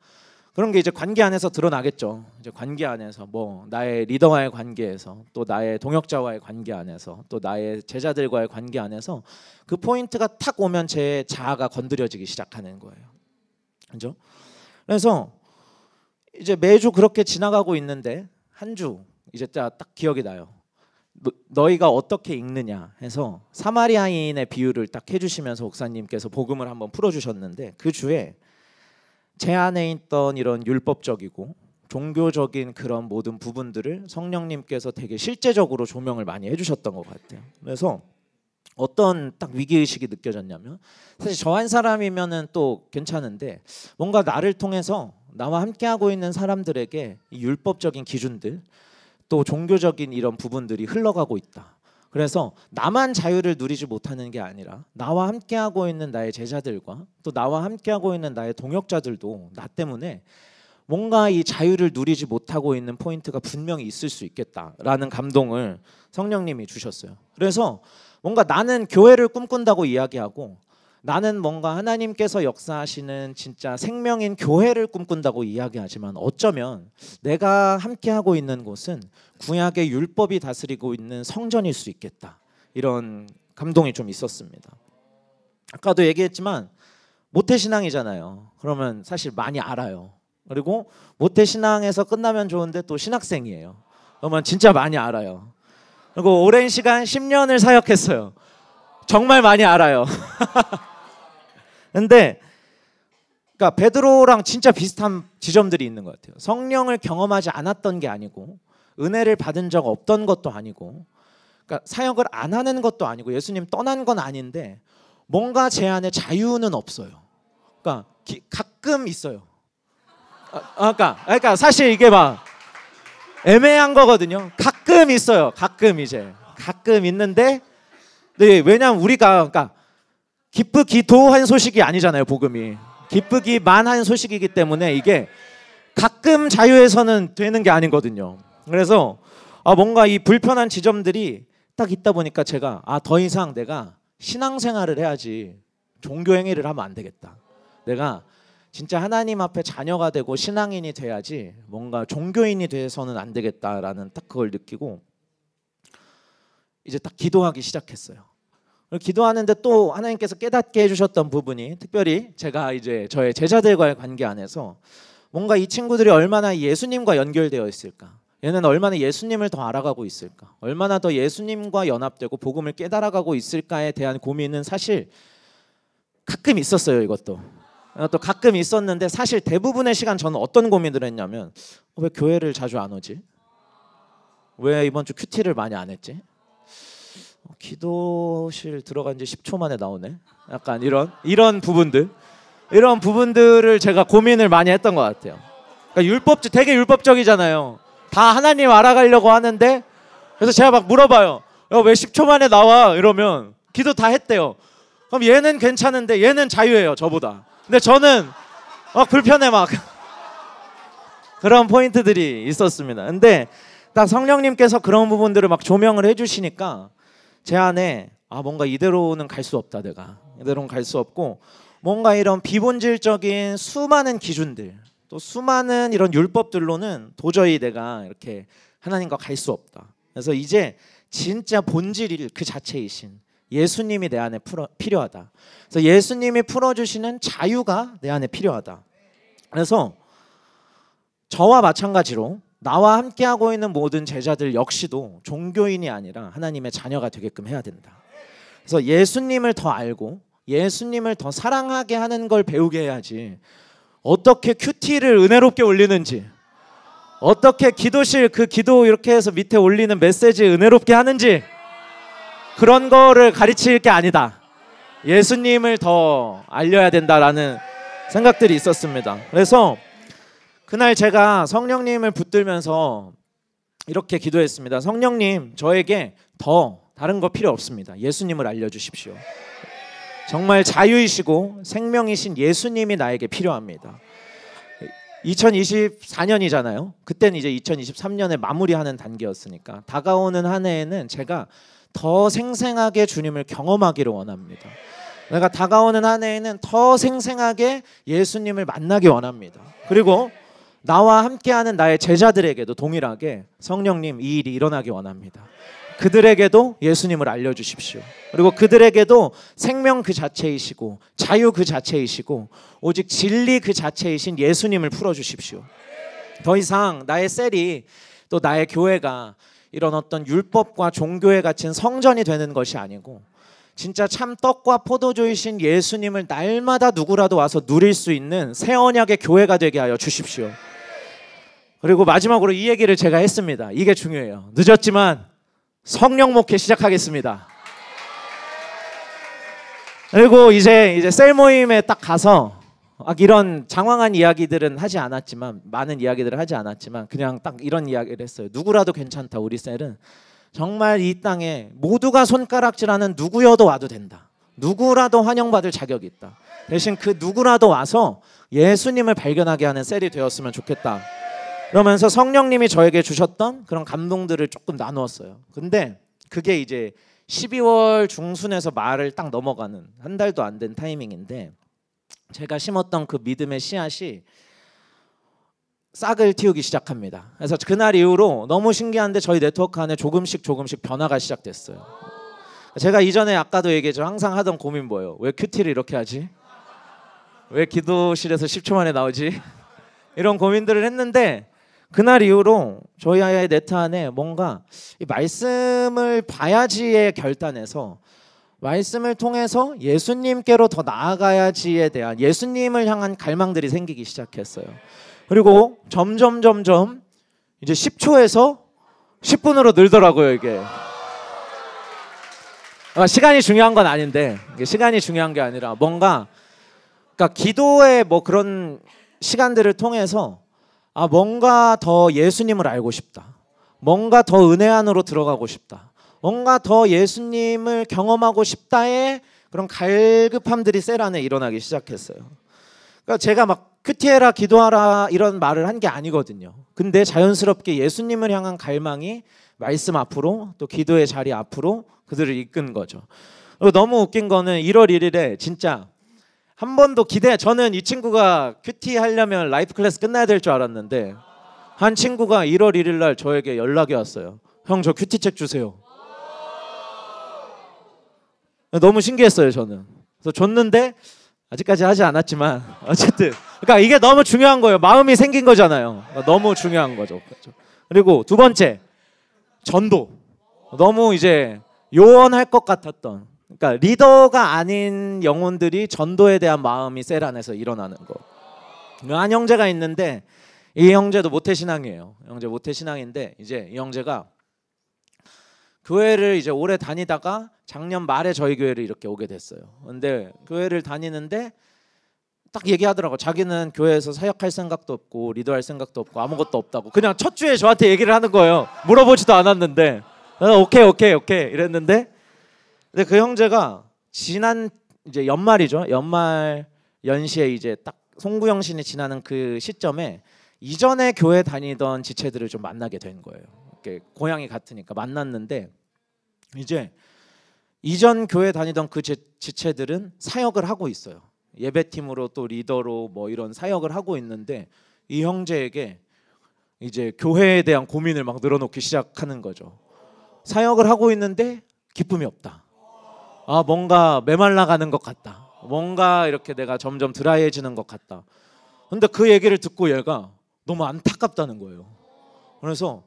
B: 그런 게 이제 관계 안에서 드러나겠죠. 이제 관계 안에서 뭐 나의 리더와의 관계에서 또 나의 동역자와의 관계 안에서 또 나의 제자들과의 관계 안에서 그 포인트가 탁 오면 제 자아가 건드려지기 시작하는 거예요. 그죠? 그래서 이제 매주 그렇게 지나가고 있는데 한 주 이제 딱 기억이 나요. 너희가 어떻게 읽느냐 해서 사마리아인의 비유를 딱 해주시면서 목사님께서 복음을 한번 풀어주셨는데 그 주에 제 안에 있던 이런 율법적이고 종교적인 그런 모든 부분들을 성령님께서 되게 실제적으로 조명을 많이 해주셨던 것 같아요. 그래서 어떤 딱 위기의식이 느껴졌냐면 사실 저 한 사람이면은 또 괜찮은데 뭔가 나를 통해서 나와 함께하고 있는 사람들에게 이 율법적인 기준들 또 종교적인 이런 부분들이 흘러가고 있다. 그래서 나만 자유를 누리지 못하는 게 아니라 나와 함께하고 있는 나의 제자들과 또 나와 함께하고 있는 나의 동역자들도 나 때문에 뭔가 이 자유를 누리지 못하고 있는 포인트가 분명히 있을 수 있겠다라는 감동을 성령님이 주셨어요. 그래서 뭔가 나는 교회를 꿈꾼다고 이야기하고 나는 뭔가 하나님께서 역사하시는 진짜 생명인 교회를 꿈꾼다고 이야기하지만 어쩌면 내가 함께하고 있는 곳은 구약의 율법이 다스리고 있는 성전일 수 있겠다. 이런 감동이 좀 있었습니다. 아까도 얘기했지만 모태신앙이잖아요. 그러면 사실 많이 알아요. 그리고 모태신앙에서 끝나면 좋은데 또 신학생이에요. 그러면 진짜 많이 알아요. 그리고 오랜 시간 10년을 사역했어요. 정말 많이 알아요. 근데 그러니까 베드로랑 진짜 비슷한 지점들이 있는 것 같아요. 성령을 경험하지 않았던 게 아니고 은혜를 받은 적 없던 것도 아니고 그러니까 사역을 안 하는 것도 아니고 예수님 떠난 건 아닌데 뭔가 제 안에 자유는 없어요. 그러니까 가끔 있어요. 그러니까 사실 이게 막 애매한 거거든요. 가끔 있어요. 가끔 있는데 네, 왜냐면 우리가 그러니까 기쁘기도한 소식이 아니잖아요. 복음이 기쁘기만 한 소식이기 때문에 이게 가끔 자유에서는 되는 게 아니거든요. 그래서 뭔가 이 불편한 지점들이 딱 있다 보니까 제가 더 이상 내가 신앙생활을 해야지 종교 행위를 하면 안 되겠다. 내가 진짜 하나님 앞에 자녀가 되고 신앙인이 돼야지 뭔가 종교인이 돼서는 안 되겠다라는 딱 그걸 느끼고 이제 딱 기도하기 시작했어요. 기도하는데 또 하나님께서 깨닫게 해주셨던 부분이 특별히 제가 이제 저의 제자들과의 관계 안에서 뭔가 이 친구들이 얼마나 예수님과 연결되어 있을까, 얘는 얼마나 예수님을 더 알아가고 있을까, 얼마나 더 예수님과 연합되고 복음을 깨달아가고 있을까에 대한 고민은 사실 가끔 있었어요. 이것도 가끔 있었는데 사실 대부분의 시간 저는 어떤 고민을 했냐면 왜 교회를 자주 안 오지? 왜 이번 주 큐티를 많이 안 했지? 기도실 들어간 지 10초 만에 나오네. 약간 이런 부분들을 제가 고민을 많이 했던 것 같아요. 그러니까 되게 율법적이잖아요. 다 하나님 알아가려고 하는데 그래서 제가 막 물어봐요. 왜 10초 만에 나와? 이러면 기도 다 했대요. 그럼 얘는 괜찮은데 얘는 자유해요, 저보다. 근데 저는 막 불편해 막 그런 포인트들이 있었습니다. 근데 딱 성령님께서 그런 부분들을 막 조명을 해주시니까 제 안에 뭔가 이대로는 갈 수 없다. 내가 이대로는 갈 수 없고 뭔가 이런 비본질적인 수많은 기준들 또 수많은 이런 율법들로는 도저히 내가 이렇게 하나님과 갈 수 없다. 그래서 이제 진짜 본질이 그 자체이신 예수님이 내 안에 필요하다. 그래서 예수님이 풀어주시는 자유가 내 안에 필요하다. 그래서 저와 마찬가지로 나와 함께하고 있는 모든 제자들 역시도 종교인이 아니라 하나님의 자녀가 되게끔 해야 된다. 그래서 예수님을 더 알고 예수님을 더 사랑하게 하는 걸 배우게 해야지 어떻게 큐티를 은혜롭게 올리는지 어떻게 기도실 그 기도 이렇게 해서 밑에 올리는 메시지 은혜롭게 하는지 그런 거를 가르칠 게 아니다. 예수님을 더 알려야 된다라는 생각들이 있었습니다. 그래서 그날 제가 성령님을 붙들면서 이렇게 기도했습니다. 성령님, 저에게 더 다른 거 필요 없습니다. 예수님을 알려주십시오. 정말 자유이시고 생명이신 예수님이 나에게 필요합니다. 2024년이잖아요. 그때는 이제 2023년에 마무리하는 단계였으니까 다가오는 한 해에는 제가 더 생생하게 주님을 경험하기를 원합니다. 내가 다가오는 한 해에는 더 생생하게 예수님을 만나기 원합니다. 그리고 나와 함께하는 나의 제자들에게도 동일하게 성령님 이 일이 일어나기 원합니다. 그들에게도 예수님을 알려주십시오. 그리고 그들에게도 생명 그 자체이시고 자유 그 자체이시고 오직 진리 그 자체이신 예수님을 풀어주십시오. 더 이상 나의 셀이 또 나의 교회가 이런 어떤 율법과 종교에 갇힌 성전이 되는 것이 아니고 진짜 참 떡과 포도주이신 예수님을 날마다 누구라도 와서 누릴 수 있는 새 언약의 교회가 되게 하여 주십시오. 그리고 마지막으로 이 얘기를 제가 했습니다. 이게 중요해요. 늦었지만 성령 목회 시작하겠습니다. 그리고 이제 셀 모임에 딱 가서 이런 장황한 이야기들은 하지 않았지만 많은 이야기들을 하지 않았지만 그냥 딱 이런 이야기를 했어요. 누구라도 괜찮다. 우리 셀은 정말 이 땅에 모두가 손가락질하는 누구여도 와도 된다. 누구라도 환영받을 자격이 있다. 대신 그 누구라도 와서 예수님을 발견하게 하는 셀이 되었으면 좋겠다. 그러면서 성령님이 저에게 주셨던 그런 감동들을 조금 나누었어요. 근데 그게 이제 12월 중순에서 말을 딱 넘어가는 한 달도 안 된 타이밍인데 제가 심었던 그 믿음의 씨앗이 싹을 틔우기 시작합니다. 그래서 그날 이후로 너무 신기한데 저희 네트워크 안에 조금씩 변화가 시작됐어요. 제가 이전에 아까도 얘기했죠. 항상 하던 고민 뭐예요? 왜 큐티를 이렇게 하지? 왜 기도실에서 10초 만에 나오지? 이런 고민들을 했는데 그날 이후로 저희 아이의 네트 안에 뭔가 이 말씀을 봐야지의 결단에서 말씀을 통해서 예수님께로 더 나아가야지에 대한 예수님을 향한 갈망들이 생기기 시작했어요. 그리고 점점 이제 10초에서 10분으로 늘더라고요. 이게 시간이 중요한 건 아닌데 시간이 중요한 게 아니라 뭔가 그러니까 기도의 뭐 그런 시간들을 통해서 뭔가 더 예수님을 알고 싶다. 뭔가 더 은혜 안으로 들어가고 싶다. 뭔가 더 예수님을 경험하고 싶다의 그런 갈급함들이 셀 안에 일어나기 시작했어요. 그러니까 제가 막 큐티해라 기도하라 이런 말을 한 게 아니거든요. 근데 자연스럽게 예수님을 향한 갈망이 말씀 앞으로 또 기도의 자리 앞으로 그들을 이끈 거죠. 그리고 너무 웃긴 거는 1월 1일에 진짜 한 번도 저는 이 친구가 큐티 하려면 라이프 클래스 끝나야 될 줄 알았는데 한 친구가 1월 1일 날 저에게 연락이 왔어요. 형, 저 큐티 책 주세요. 너무 신기했어요. 저는. 그래서 줬는데 아직까지 하지 않았지만 어쨌든 그러니까 이게 너무 중요한 거예요. 마음이 생긴 거잖아요. 너무 중요한 거죠. 그리고 두 번째, 전도. 너무 이제 요원할 것 같았던, 그러니까 리더가 아닌 영혼들이 전도에 대한 마음이 셀 안에서 일어나는 거. 한 형제가 있는데 이 형제도 모태신앙이에요. 형제 모태신앙인데 이제 이 형제가 교회를 이제 오래 다니다가 작년 말에 저희 교회를 이렇게 오게 됐어요. 근데 교회를 다니는데 딱 얘기하더라고. 자기는 교회에서 사역할 생각도 없고 리더할 생각도 없고 아무것도 없다고. 그냥 첫 주에 저한테 얘기를 하는 거예요. 물어보지도 않았는데 오케이 이랬는데 근데 그 형제가 지난 이제 연말이죠. 연말 연시에 이제 딱 송구영신이 지나는 그 시점에 이전에 교회 다니던 지체들을 좀 만나게 된 거예요. 이렇게 고향이 같으니까 만났는데 이제 이전 교회 다니던 그 지체들은 사역을 하고 있어요. 예배팀으로 또 리더로 뭐 이런 사역을 하고 있는데 이 형제에게 이제 교회에 대한 고민을 막 늘어놓기 시작하는 거죠. 사역을 하고 있는데 기쁨이 없다. 뭔가 메말라가는 것 같다. 뭔가 이렇게 내가 점점 드라이해지는 것 같다. 근데 그 얘기를 듣고 얘가 너무 안타깝다는 거예요. 그래서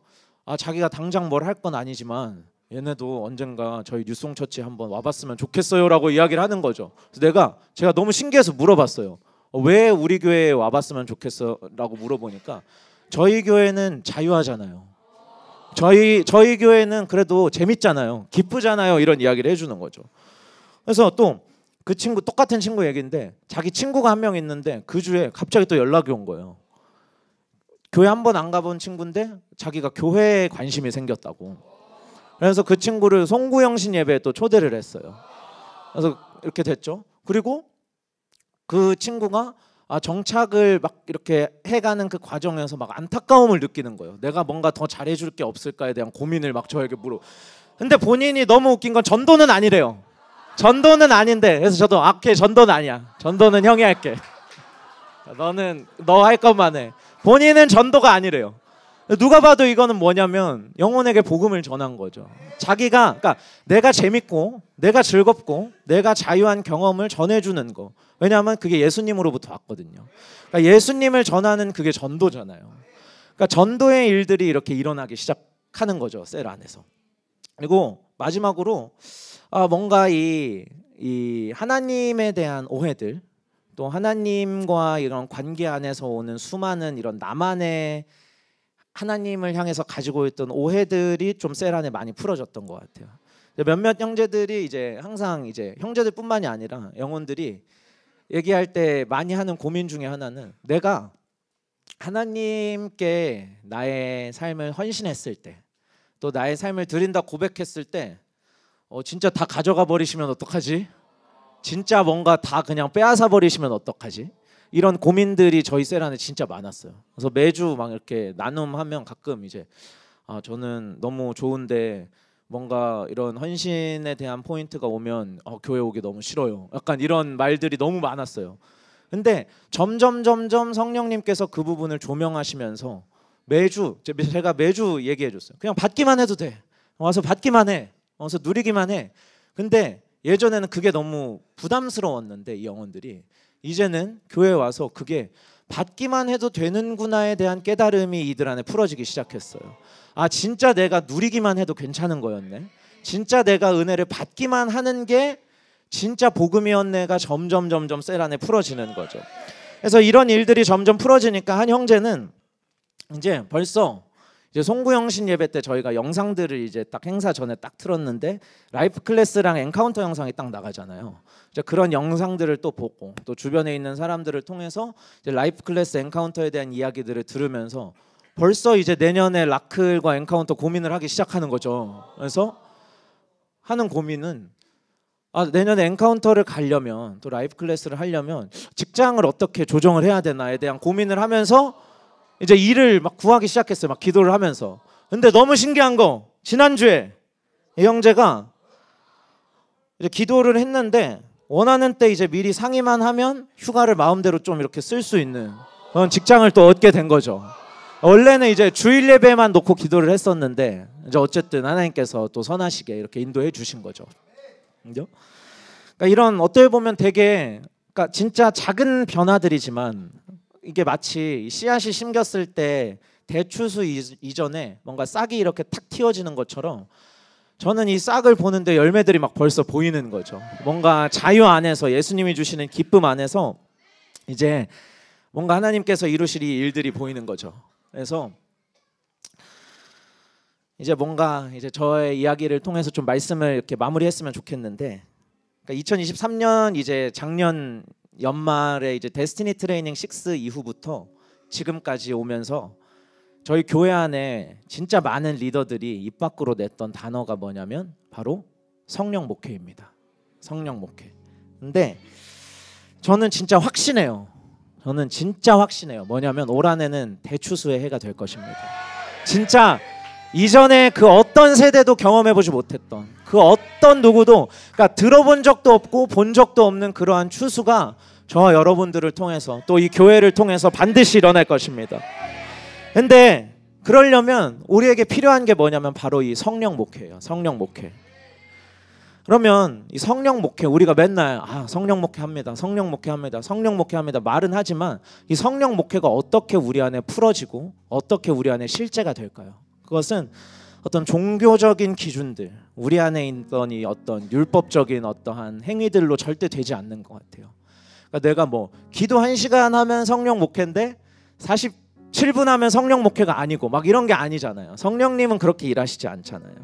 B: 자기가 당장 뭘 할 건 아니지만 얘네도 언젠가 저희 뉴송처치 한번 와봤으면 좋겠어요라고 이야기를 하는 거죠. 그래서 제가 너무 신기해서 물어봤어요. 왜 우리 교회에 와봤으면 좋겠어라고 물어보니까 저희 교회는 자유하잖아요. 저희 교회는 그래도 재밌잖아요. 기쁘잖아요. 이런 이야기를 해주는 거죠. 그래서 또 그 친구 똑같은 친구 얘기인데 자기 친구가 한 명 있는데 그 주에 갑자기 또 연락이 온 거예요. 교회 한 번 안 가본 친구인데 자기가 교회에 관심이 생겼다고. 그래서 그 친구를 송구영신 예배에 또 초대를 했어요. 그래서 이렇게 됐죠. 그리고 그 친구가 정착을 막 이렇게 해가는 그 과정에서 막 안타까움을 느끼는 거예요. 내가 뭔가 더 잘해줄 게 없을까에 대한 고민을 막 저에게 근데 본인이 너무 웃긴 건 전도는 아니래요. 전도는 아닌데 그래서 저도 오케이 전도는 아니야. 전도는 형이 할게. 너는 너 할 것만 해. 본인은 전도가 아니래요. 누가 봐도 이거는 뭐냐면 영혼에게 복음을 전한 거죠. 그러니까 내가 재밌고 내가 즐겁고 내가 자유한 경험을 전해주는 거. 왜냐하면 그게 예수님으로부터 왔거든요. 그러니까 예수님을 전하는 그게 전도잖아요. 그러니까 전도의 일들이 이렇게 일어나기 시작하는 거죠. 셀 안에서. 그리고 마지막으로 뭔가 이 하나님에 대한 오해들, 또 하나님과 이런 관계 안에서 오는 수많은 이런 나만의 하나님을 향해서 가지고 있던 오해들이 좀 셀 안에 많이 풀어졌던 것 같아요. 몇몇 형제들이 이제 항상 이제 형제들뿐만이 아니라 영혼들이 얘기할 때 많이 하는 고민 중에 하나는 내가 하나님께 나의 삶을 헌신했을 때, 또 나의 삶을 드린다 고백했을 때 진짜 다 가져가 버리시면 어떡하지? 진짜 뭔가 다 그냥 빼앗아 버리시면 어떡하지? 이런 고민들이 저희 셀 안에 진짜 많았어요. 그래서 매주 막 이렇게 나눔하면 가끔 이제 저는 너무 좋은데 뭔가 이런 헌신에 대한 포인트가 오면 교회 오기 너무 싫어요. 약간 이런 말들이 너무 많았어요. 근데 점점 성령님께서 그 부분을 조명하시면서 제가 매주 얘기해 줬어요. 그냥 받기만 해도 돼. 와서 받기만 해. 와서 누리기만 해. 근데 예전에는 그게 너무 부담스러웠는데 이 영혼들이 이제는 교회에 와서 그게 받기만 해도 되는구나에 대한 깨달음이 이들 안에 풀어지기 시작했어요. 진짜 내가 누리기만 해도 괜찮은 거였네. 진짜 내가 은혜를 받기만 하는 게 진짜 복음이었네가 점점 셀 안에 풀어지는 거죠. 그래서 이런 일들이 점점 풀어지니까 한 형제는 이제 벌써 이제 송구영신 예배 때 저희가 영상들을 이제 딱 행사 전에 딱 틀었는데 라이프 클래스랑 엔카운터 영상이 딱 나가잖아요. 이제 그런 영상들을 또 보고 또 주변에 있는 사람들을 통해서 이제 라이프 클래스 엔카운터에 대한 이야기들을 들으면서 벌써 이제 내년에 라클과 엔카운터 고민을 하기 시작하는 거죠. 그래서 하는 고민은 내년에 엔카운터를 가려면 또 라이프 클래스를 하려면 직장을 어떻게 조정을 해야 되나에 대한 고민을 하면서 이제 일을 막 구하기 시작했어요. 막 기도를 하면서. 근데 너무 신기한 거 지난주에 이 형제가 이제 기도를 했는데 원하는 때 이제 미리 상의만 하면 휴가를 마음대로 좀 이렇게 쓸 수 있는 그런 직장을 또 얻게 된 거죠. 원래는 이제 주일 예배만 놓고 기도를 했었는데 이제 어쨌든 하나님께서 또 선하시게 이렇게 인도해 주신 거죠. 그러니까 이런 어떻게 보면 되게 그러니까 진짜 작은 변화들이지만 이게 마치 씨앗이 심겼을 때 대추수 이전에 뭔가 싹이 이렇게 탁 틔워지는 것처럼 저는 이 싹을 보는데 열매들이 막 벌써 보이는 거죠. 뭔가 자유 안에서 예수님이 주시는 기쁨 안에서 이제 뭔가 하나님께서 이루실 이 일들이 보이는 거죠. 그래서 이제 뭔가 이제 저의 이야기를 통해서 좀 말씀을 이렇게 마무리했으면 좋겠는데, 그러니까 2023년 이제 작년 연말에 이제 데스티니 트레이닝 6 이후부터 지금까지 오면서 저희 교회 안에 진짜 많은 리더들이 입 밖으로 냈던 단어가 뭐냐면 바로 성령 목회입니다. 성령 목회. 근데 저는 진짜 확신해요. 뭐냐면 올 한해는 대추수의 해가 될 것입니다. 진짜 이전에 그 어떤 세대도 경험해보지 못했던 그 어떤 누구도 그러니까 들어본 적도 없고 본 적도 없는 그러한 추수가 저와 여러분들을 통해서 또 이 교회를 통해서 반드시 일어날 것입니다. 근데 그러려면 우리에게 필요한 게 뭐냐면 바로 이 성령 목회예요. 성령 목회. 그러면 이 성령 목회 우리가 맨날 성령 목회합니다. 성령 목회합니다. 성령 목회합니다. 말은 하지만 이 성령 목회가 어떻게 우리 안에 풀어지고 어떻게 우리 안에 실제가 될까요? 그것은 어떤 종교적인 기준들, 우리 안에 있던 이 어떤 율법적인 어떠한 행위들로 절대 되지 않는 것 같아요. 그러니까 내가 뭐 기도 1시간 하면 성령 목회인데 47분 하면 성령 목회가 아니고 막 이런 게 아니잖아요. 성령님은 그렇게 일하시지 않잖아요.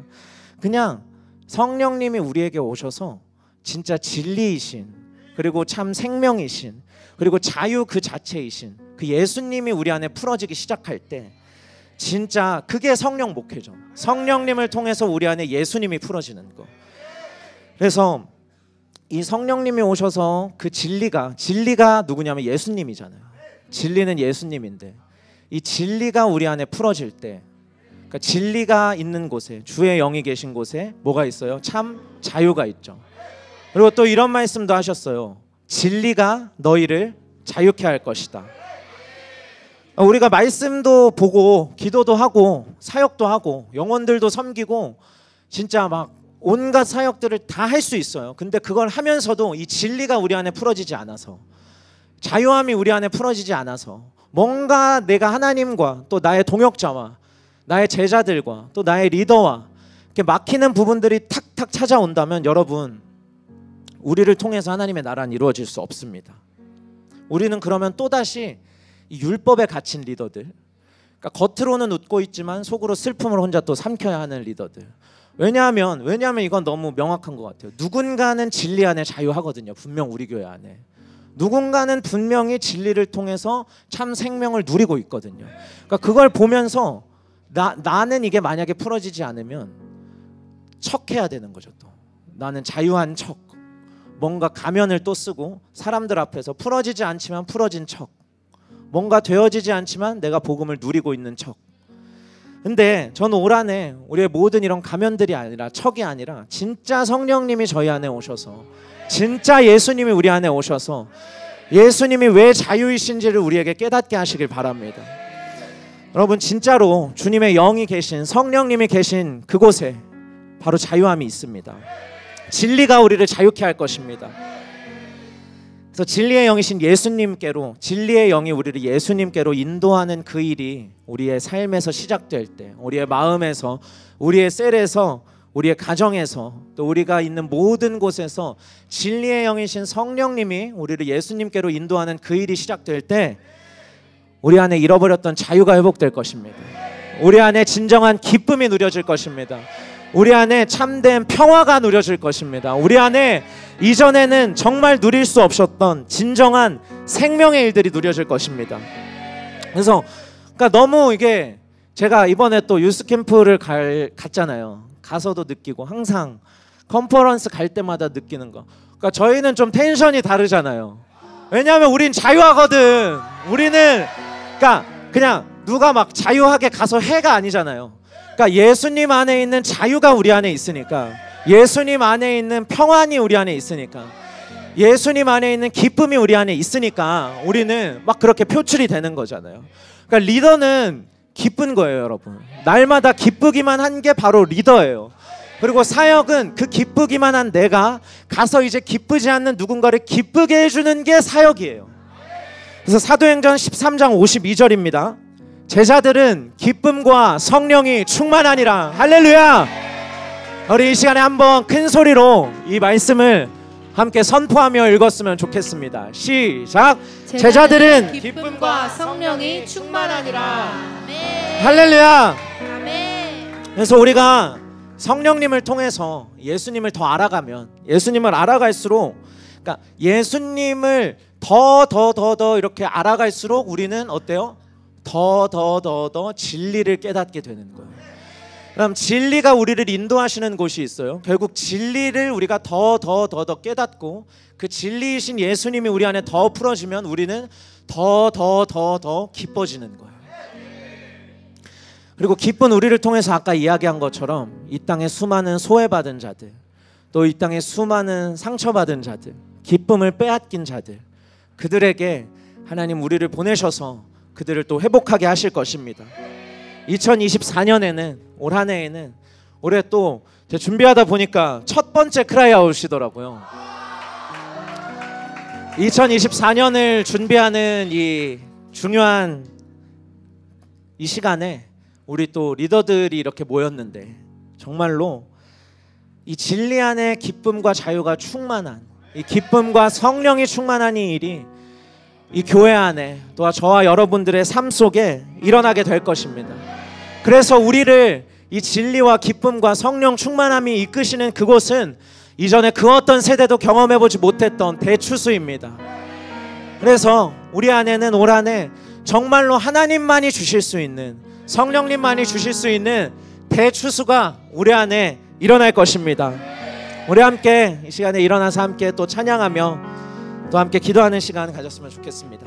B: 그냥 성령님이 우리에게 오셔서 진짜 진리이신, 그리고 참 생명이신, 그리고 자유 그 자체이신 그 예수님이 우리 안에 풀어지기 시작할 때 진짜 그게 성령 목회죠. 성령님을 통해서 우리 안에 예수님이 풀어지는 거. 그래서 이 성령님이 오셔서 그 진리가 누구냐면 예수님이잖아요. 진리는 예수님인데 이 진리가 우리 안에 풀어질 때, 그러니까 진리가 있는 곳에, 주의 영이 계신 곳에 뭐가 있어요? 참 자유가 있죠. 그리고 또 이런 말씀도 하셨어요. 진리가 너희를 자유케 할 것이다. 우리가 말씀도 보고 기도도 하고 사역도 하고 영혼들도 섬기고 진짜 막 온갖 사역들을 다 할 수 있어요. 근데 그걸 하면서도 이 진리가 우리 안에 풀어지지 않아서, 자유함이 우리 안에 풀어지지 않아서, 뭔가 내가 하나님과 또 나의 동역자와 나의 제자들과 또 나의 리더와 이렇게 막히는 부분들이 탁탁 찾아온다면 여러분, 우리를 통해서 하나님의 나라는 이루어질 수 없습니다. 우리는 그러면 또다시 이 율법에 갇힌 리더들, 그러니까 겉으로는 웃고 있지만 속으로 슬픔을 혼자 또 삼켜야 하는 리더들. 왜냐하면 이건 너무 명확한 것 같아요. 누군가는 진리 안에 자유하거든요. 분명 우리 교회 안에 누군가는 분명히 진리를 통해서 참 생명을 누리고 있거든요. 그러니까 그걸 보면서 나는 이게 만약에 풀어지지 않으면 척해야 되는 거죠. 또 나는 자유한 척, 뭔가 가면을 또 쓰고 사람들 앞에서 풀어지지 않지만 풀어진 척, 뭔가 되어지지 않지만 내가 복음을 누리고 있는 척. 근데 저는 올 한해 우리의 모든 이런 가면들이 아니라 척이 아니라 진짜 성령님이 저희 안에 오셔서, 진짜 예수님이 우리 안에 오셔서 예수님이 왜 자유이신지를 우리에게 깨닫게 하시길 바랍니다. 여러분, 진짜로 주님의 영이 계신, 성령님이 계신 그곳에 바로 자유함이 있습니다. 진리가 우리를 자유케 할 것입니다. 그래서 진리의 영이신 예수님께로, 진리의 영이 우리를 예수님께로 인도하는 그 일이 우리의 삶에서 시작될 때, 우리의 마음에서, 우리의 셀에서, 우리의 가정에서, 또 우리가 있는 모든 곳에서 진리의 영이신 성령님이 우리를 예수님께로 인도하는 그 일이 시작될 때 우리 안에 잃어버렸던 자유가 회복될 것입니다. 우리 안에 진정한 기쁨이 누려질 것입니다. 우리 안에 참된 평화가 누려질 것입니다. 우리 안에 이전에는 정말 누릴 수 없었던 진정한 생명의 일들이 누려질 것입니다. 그래서 그러니까 너무 이게, 제가 이번에 또 유스캠프를 갔잖아요. 가서도 느끼고 항상 컨퍼런스 갈 때마다 느끼는 거, 그러니까 저희는 좀 텐션이 다르잖아요. 왜냐하면 우린 자유하거든. 우리는 그러니까 그냥 누가 막 자유하게 가서 해가 아니잖아요. 그러니까 예수님 안에 있는 자유가 우리 안에 있으니까, 예수님 안에 있는 평안이 우리 안에 있으니까, 예수님 안에 있는 기쁨이 우리 안에 있으니까 우리는 막 그렇게 표출이 되는 거잖아요. 그러니까 리더는 기쁜 거예요, 여러분. 날마다 기쁘기만 한 게 바로 리더예요. 그리고 사역은 그 기쁘기만 한 내가 가서 이제 기쁘지 않는 누군가를 기쁘게 해주는 게 사역이에요. 그래서 사도행전 13장 52절입니다. 제자들은 기쁨과 성령이 충만하니라. 할렐루야. 우리 이 시간에 한번 큰 소리로 이 말씀을 함께 선포하며 읽었으면 좋겠습니다. 시작. 제자들은
A: 기쁨과 성령이 충만하니라. 아멘.
B: 할렐루야.
A: 아멘.
B: 그래서 우리가 성령님을 통해서 예수님을 더 알아가면, 예수님을 알아갈수록, 그러니까 예수님을 더 이렇게 알아갈수록 우리는 어때요? 더 진리를 깨닫게 되는 거예요. 그럼 진리가 우리를 인도하시는 곳이 있어요. 결국 진리를 우리가 더 깨닫고 그 진리이신 예수님이 우리 안에 더 풀어지면 우리는 더 기뻐지는 거예요. 그리고 기쁜 우리를 통해서 아까 이야기한 것처럼 이 땅에 수많은 소외받은 자들, 또 이 땅에 수많은 상처받은 자들, 기쁨을 빼앗긴 자들, 그들에게 하나님 우리를 보내셔서 그들을 또 회복하게 하실 것입니다. 2024년에는, 올 한 해에는, 올해 또 제가 준비하다 보니까 첫 번째 크라이아웃이더라고요. 2024년을 준비하는 이 중요한 이 시간에 우리 또 리더들이 이렇게 모였는데, 정말로 이 진리 안에 기쁨과 자유가 충만한, 이 기쁨과 성령이 충만한 이 일이 이 교회 안에, 또 저와 여러분들의 삶 속에 일어나게 될 것입니다. 그래서 우리를 이 진리와 기쁨과 성령 충만함이 이끄시는 그곳은 이전에 그 어떤 세대도 경험해보지 못했던 대추수입니다. 그래서 우리 안에는 올 한해 정말로 하나님만이 주실 수 있는, 성령님만이 주실 수 있는 대추수가 우리 안에 일어날 것입니다. 우리 함께 이 시간에 일어나서 함께 또 찬양하며 또 함께 기도하는 시간 가졌으면 좋겠습니다.